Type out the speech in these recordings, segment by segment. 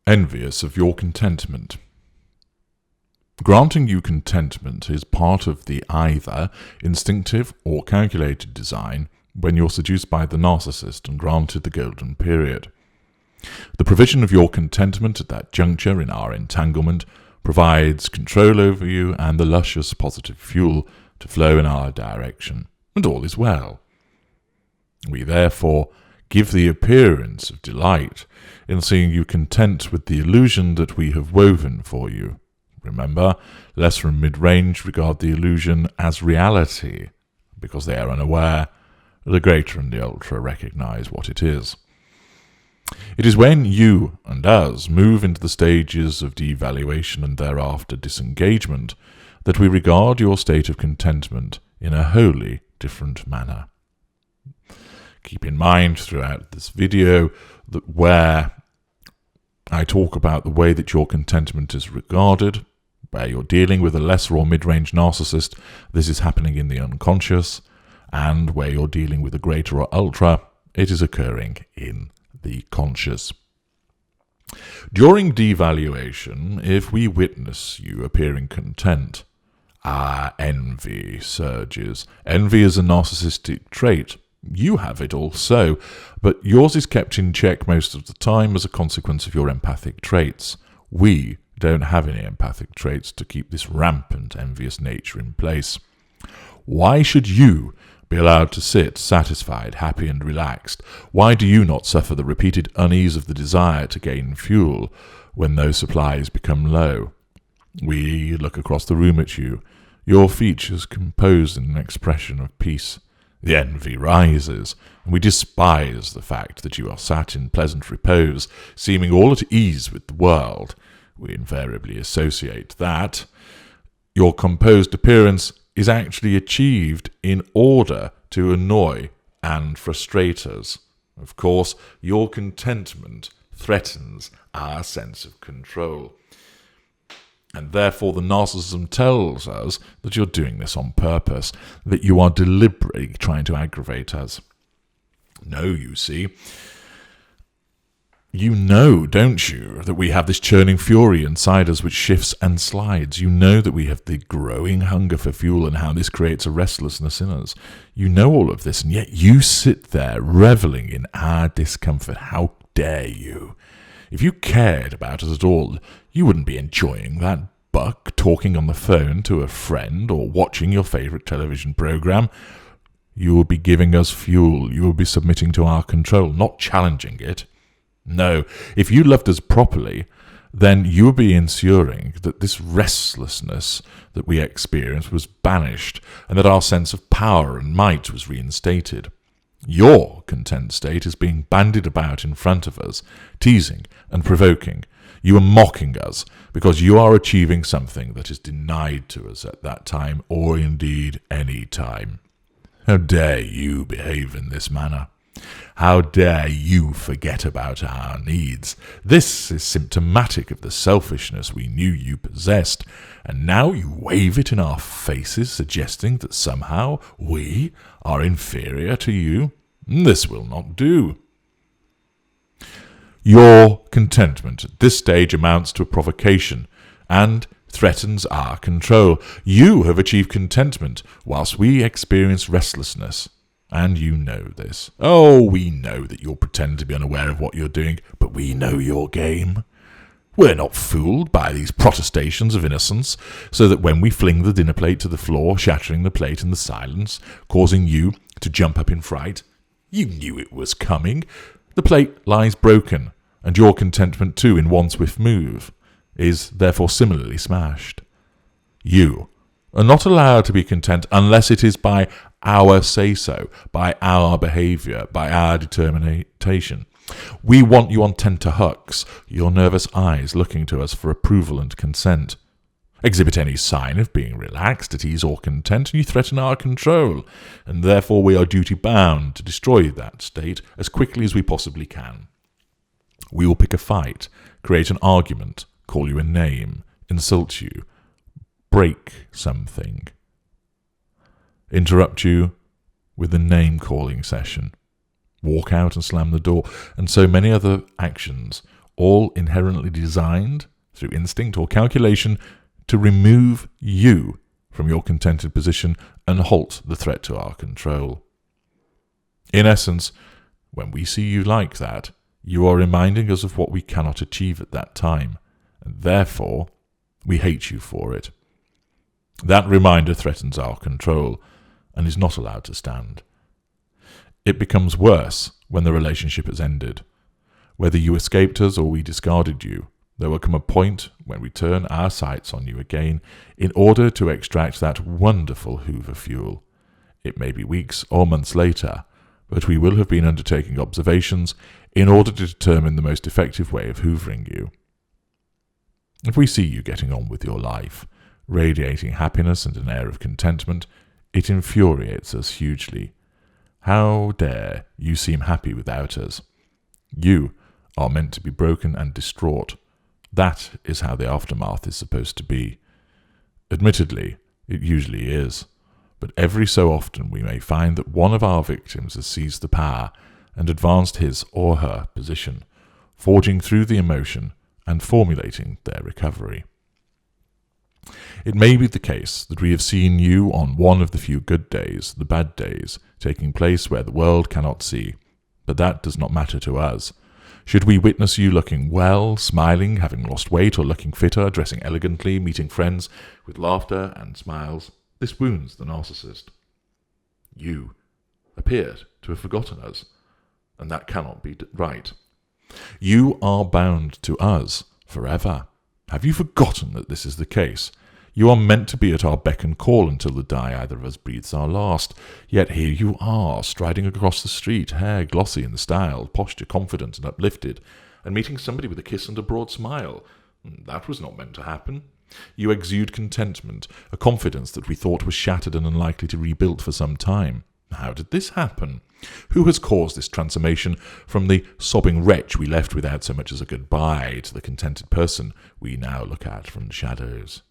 Envious of your contentment. Granting you contentment is part of the either instinctive or calculated design when you're seduced by the narcissist and granted the golden period. The provision of your contentment at that juncture in our entanglement provides control over you and the luscious positive fuel to flow in our direction, and all is well. We therefore give the appearance of delight in seeing you content with the illusion that we have woven for you. Remember, lesser and mid-range regard the illusion as reality, because they are unaware. The greater and the ultra recognize what it is. It is when you and us move into the stages of devaluation and thereafter disengagement that we regard your state of contentment in a wholly different manner. Keep in mind throughout this video that where I talk about the way that your contentment is regarded, where you're dealing with a lesser or mid-range narcissist, this is happening in the unconscious, and where you're dealing with a greater or ultra, it is occurring in the conscious. During devaluation, if we witness you appearing content, our envy surges. Envy is a narcissistic trait. You have it also, but yours is kept in check most of the time as a consequence of your empathic traits. We don't have any empathic traits to keep this rampant envious nature in place. Why should you be allowed to sit satisfied, happy and relaxed? Why do you not suffer the repeated unease of the desire to gain fuel when those supplies become low? We look across the room at you, your features composed in an expression of peace. The envy rises, and we despise the fact that you are sat in pleasant repose, seeming all at ease with the world. We invariably associate that your composed appearance is actually achieved in order to annoy and frustrate us. Of course, your contentment threatens our sense of control. And therefore the narcissism tells us that you're doing this on purpose, that you are deliberately trying to aggravate us. No, you see. You know, don't you, that we have this churning fury inside us which shifts and slides. You know that we have the growing hunger for fuel and how this creates a restlessness in us. You know all of this, and yet you sit there reveling in our discomfort. How dare you? If you cared about us at all, you wouldn't be enjoying that buck talking on the phone to a friend or watching your favourite television programme. You would be giving us fuel. You would be submitting to our control, not challenging it. No, if you loved us properly, then you would be ensuring that this restlessness that we experienced was banished and that our sense of power and might was reinstated. Your content state is being bandied about in front of us, teasing and provoking. You are mocking us because you are achieving something that is denied to us at that time or indeed any time. How dare you behave in this manner? How dare you forget about our needs? This is symptomatic of the selfishness we knew you possessed, and now you wave it in our faces, suggesting that somehow we are inferior to you. This will not do. Your contentment at this stage amounts to a provocation and threatens our control. You have achieved contentment whilst we experience restlessness. And you know this. Oh, we know that you'll pretend to be unaware of what you're doing, but we know your game. We're not fooled by these protestations of innocence, so that when we fling the dinner plate to the floor, shattering the plate in the silence, causing you to jump up in fright, you knew it was coming. The plate lies broken, and your contentment too, in one swift move, is therefore similarly smashed. You are not allowed to be content unless it is by our say-so, by our behaviour, by our determination. We want you on tenterhooks, your nervous eyes looking to us for approval and consent. Exhibit any sign of being relaxed, at ease or content, and you threaten our control, and therefore we are duty-bound to destroy that state as quickly as we possibly can. We will pick a fight, create an argument, call you a name, insult you, break something, interrupt you with a name-calling session, walk out and slam the door, and so many other actions, all inherently designed, through instinct or calculation, to remove you from your contented position and halt the threat to our control. In essence, when we see you like that, you are reminding us of what we cannot achieve at that time, and therefore we hate you for it. That reminder threatens our control and is not allowed to stand. It becomes worse when the relationship has ended. Whether you escaped us or we discarded you, there will come a point when we turn our sights on you again in order to extract that wonderful Hoover fuel. It may be weeks or months later, but we will have been undertaking observations in order to determine the most effective way of hoovering you. If we see you getting on with your life, radiating happiness and an air of contentment, it infuriates us hugely. How dare you seem happy without us? You are meant to be broken and distraught. That is how the aftermath is supposed to be. Admittedly, it usually is, but every so often we may find that one of our victims has seized the power and advanced his or her position, forging through the emotion and formulating their recovery. It may be the case that we have seen you on one of the few good days, the bad days, taking place where the world cannot see, but that does not matter to us. Should we witness you looking well, smiling, having lost weight, or looking fitter, dressing elegantly, meeting friends with laughter and smiles, this wounds the narcissist. You appear to have forgotten us, and that cannot be right. You are bound to us forever. Have you forgotten that this is the case? You are meant to be at our beck and call until the day either of us breathes our last. Yet here you are, striding across the street, hair glossy in the style, posture confident and uplifted, and meeting somebody with a kiss and a broad smile. That was not meant to happen. You exude contentment, a confidence that we thought was shattered and unlikely to rebuild for some time. How did this happen? Who has caused this transformation from the sobbing wretch we left without so much as a goodbye to the contented person we now look at from the shadows?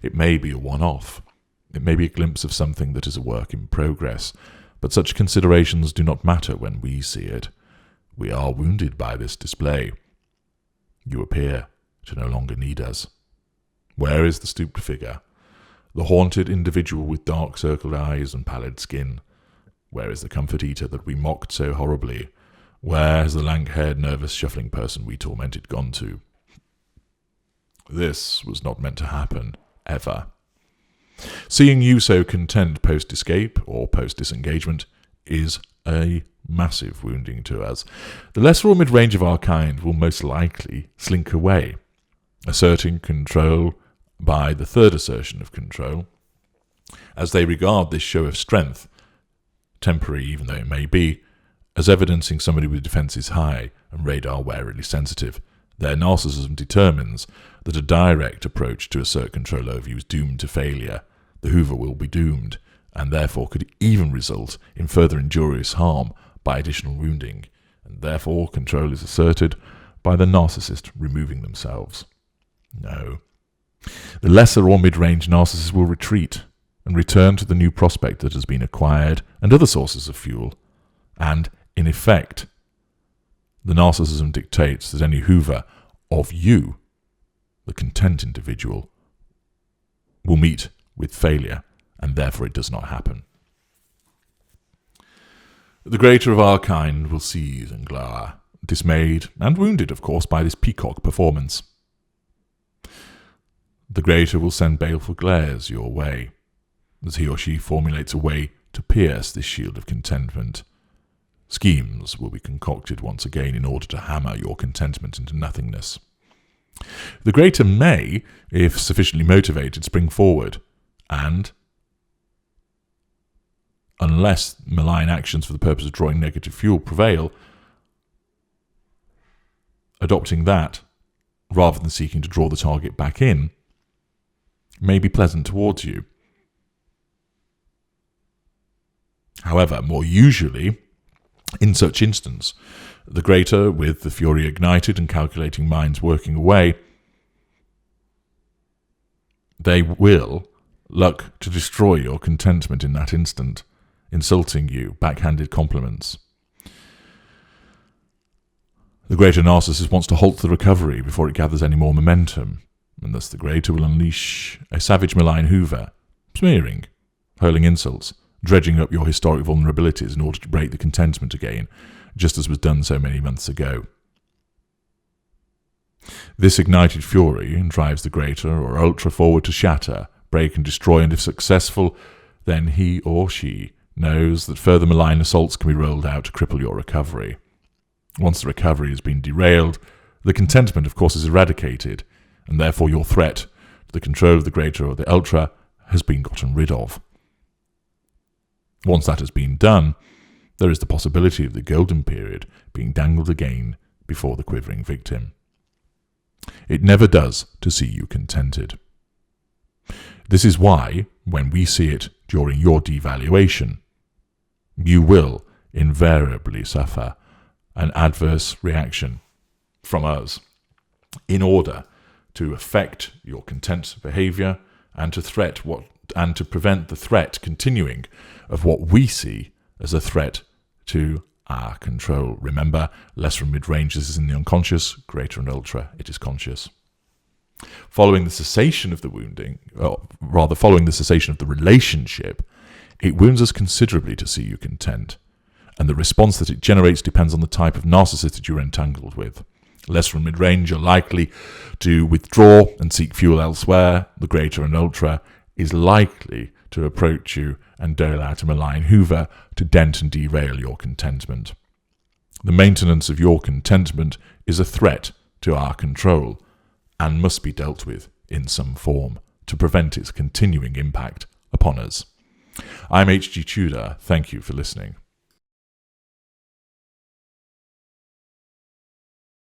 It may be a one-off. It may be a glimpse of something that is a work in progress, but such considerations do not matter when we see it. We are wounded by this display. You appear to no longer need us. Where is the stooped figure? The haunted individual with dark circled eyes and pallid skin? Where is the comfort eater that we mocked so horribly? Where has the lank-haired, nervous, shuffling person we tormented gone to? This was not meant to happen, ever. Seeing you so content post-escape or post-disengagement is a massive wounding to us. The lesser or mid-range of our kind will most likely slink away, asserting control by the third assertion of control, as they regard this show of strength, temporary even though it may be, as evidencing somebody with defences high and radar warily sensitive. Their narcissism determines that a direct approach to assert control over you is doomed to failure. The Hoover will be doomed, and therefore could even result in further injurious harm by additional wounding, and therefore control is asserted by the narcissist removing themselves. No. The lesser or mid-range narcissist will retreat and return to the new prospect that has been acquired and other sources of fuel, and, in effect, the narcissism dictates that any Hoover of you, the content individual, will meet with failure, and therefore it does not happen. The greater of our kind will seethe and glower, dismayed and wounded, of course, by this peacock performance. The greater will send baleful glares your way, as he or she formulates a way to pierce this shield of contentment. Schemes will be concocted once again in order to hammer your contentment into nothingness. The greater may, if sufficiently motivated, spring forward, and, unless malign actions for the purpose of drawing negative fuel prevail, adopting that, rather than seeking to draw the target back in, may be pleasant towards you. However, more usually, in such instance, the greater, with the fury ignited and calculating minds working away, they will look to destroy your contentment in that instant, insulting you, backhanded compliments. The greater narcissist wants to halt the recovery before it gathers any more momentum, and thus the greater will unleash a savage malign hoover, smearing, hurling insults, dredging up your historic vulnerabilities in order to break the contentment again, just as was done so many months ago. This ignited fury drives the greater or ultra forward to shatter, break and destroy, and if successful, then he or she knows that further malign assaults can be rolled out to cripple your recovery. Once the recovery has been derailed, the contentment, of course, is eradicated, and therefore your threat to the control of the greater or the ultra has been gotten rid of. Once that has been done, there is the possibility of the golden period being dangled again before the quivering victim. It never does to see you contented. This is why, when we see it during your devaluation, you will invariably suffer an adverse reaction from us in order to affect your content behavior and to prevent the threat continuing of what we see as a threat to our control. Remember, less from mid-range, this is in the unconscious, greater and ultra, it is conscious. Following the cessation of the wounding, following the cessation of the relationship, it wounds us considerably to see you content, and the response that it generates depends on the type of narcissist that you're entangled with. Less from mid-range, you're likely to withdraw and seek fuel elsewhere. The greater and ultra is likely to approach you and dole out a malign hoover to dent and derail your contentment. The maintenance of your contentment is a threat to our control and must be dealt with in some form to prevent its continuing impact upon us. I'm H.G. Tudor. Thank you for listening.